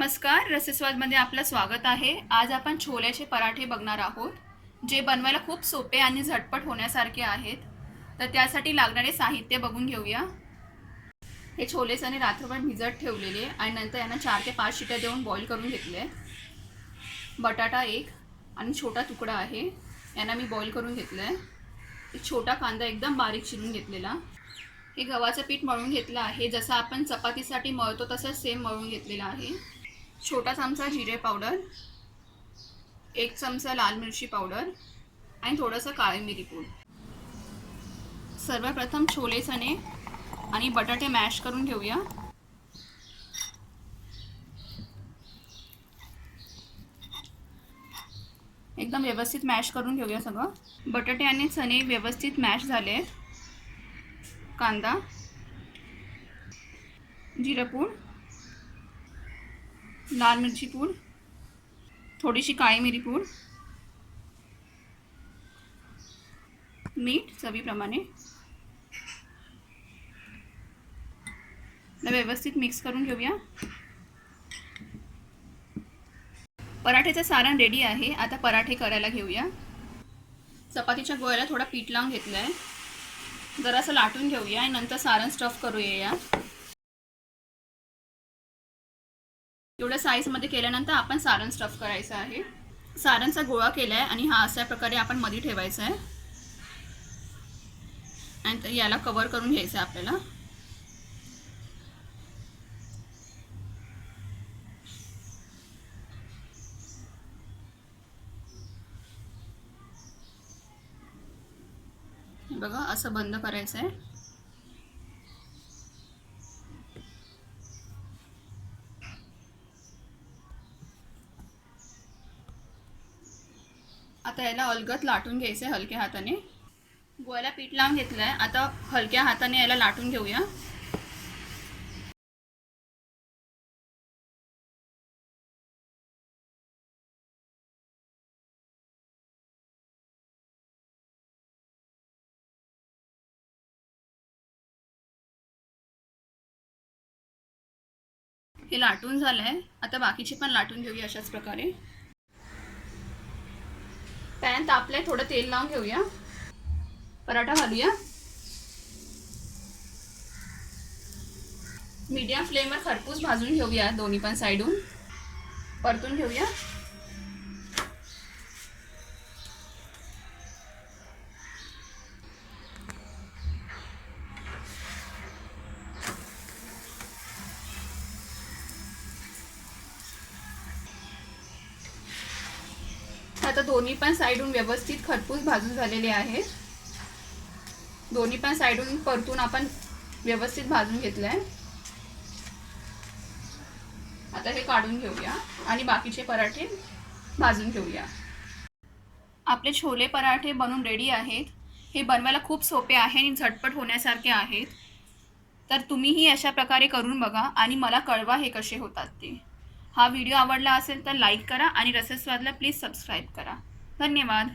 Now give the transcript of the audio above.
नमस्कार, रसस्वादमध्ये आपलं स्वागत आहे। आज आपण छोल्याचे पराठे बघणार आहोत, जे बनवायला खूप सोपे आणि झटपट होण्यासारखे आहेत। तर त्यासाठी लागणारे साहित्य बघून घेऊया। हे छोले चणे रात्रभर भिजत ठेवलेले आणि नंतर यांना 4 ते 5 शिट्या देऊन बॉईल करून घेतले। बटाटा एक आणि छोटा तुकडा आहे, यांना मी बॉईल करून घेतलाय। एक छोटा कांदा एकदम बारीक चिरून घेतलेला। हे गव्हाचं पीठ मळून घेतलं आहे, जसं आपण चपातीसाठी मळतो तसं सेम मळून घेतलेलं आहे। छोटा चमचा जिरे पावडर, 1 चमचा लाल मिरची पावडर आणि थोडंसं काळी मिरी पूड। सर्वप्रथम छोले चणे आणि बटाटे मॅश करून घेऊया। एकदम व्यवस्थित मॅश करून घेऊया सगळं। बटाटे आणि चणे व्यवस्थित मॅश झाले। कांदा, जिरे पूड, लाल मिरची पूड, थोडीशी काळी मिरी पूड, मीठ चवीप्रमाणे व्यवस्थित मिक्स करून घेऊया। पराठेचं सारण रेडी आहे। आता पराठे करायला घेऊया। चपातीच्या गोळ्याला थोडा पीठ लावून घेतलंय, जरासं लाटून घेऊया आणि नंतर सारण स्टफ करूया। एवढ्या साईजमध्ये केल्यानंतर आपण सारण स्टफ करायचं आहे। सारणचा गोळा केलाय आणि हा अशा प्रकारे आपण मध्ये ठेवायचा आहे आणि याला कव्हर करून घ्यायचं आहे आपल्याला। बघा असं बंद करायचं आहे। आता याला अलगद लाटून घ्यायचं आहे हलक्या हाताने। गोळ्याला पीठ लावून घेतलंय, आता हलक्या हाताने याला लाटून घेऊया। हे लाटून झालंय, आता बाकीचे पण लाटून घेऊया अशाच प्रकारे। पॅन तापलंय, थोडं तेल लावून घेऊया। पराठा घालूया। मीडियम फ्लेमवर खरपूस भाजून घेऊया, दोन्ही पण साइडून परतून घेऊया। आता दोन्ही पण साइडून व्यवस्थित खरपूस भाजून झालेले आहेत। दोन्ही पण साइडून परतून आपण व्यवस्थित भाजून घेतलंय। आता हे काढून घेऊया आणि बाकीचे पराठे भाजून घेऊया। आपले छोले पराठे बनून रेडी आहेत। हे बनवायला खूप सोपे आहे आणि झटपट होण्यासारखे आहेत। तर तुम्हीही अशा प्रकारे करून बघा आणि मला कळवा हे कसे होतात ते। हा व्हिडिओ आवडला असेल तर लाईक करा आणि रसस्वादला प्लीज सबस्क्राईब करा। धन्यवाद।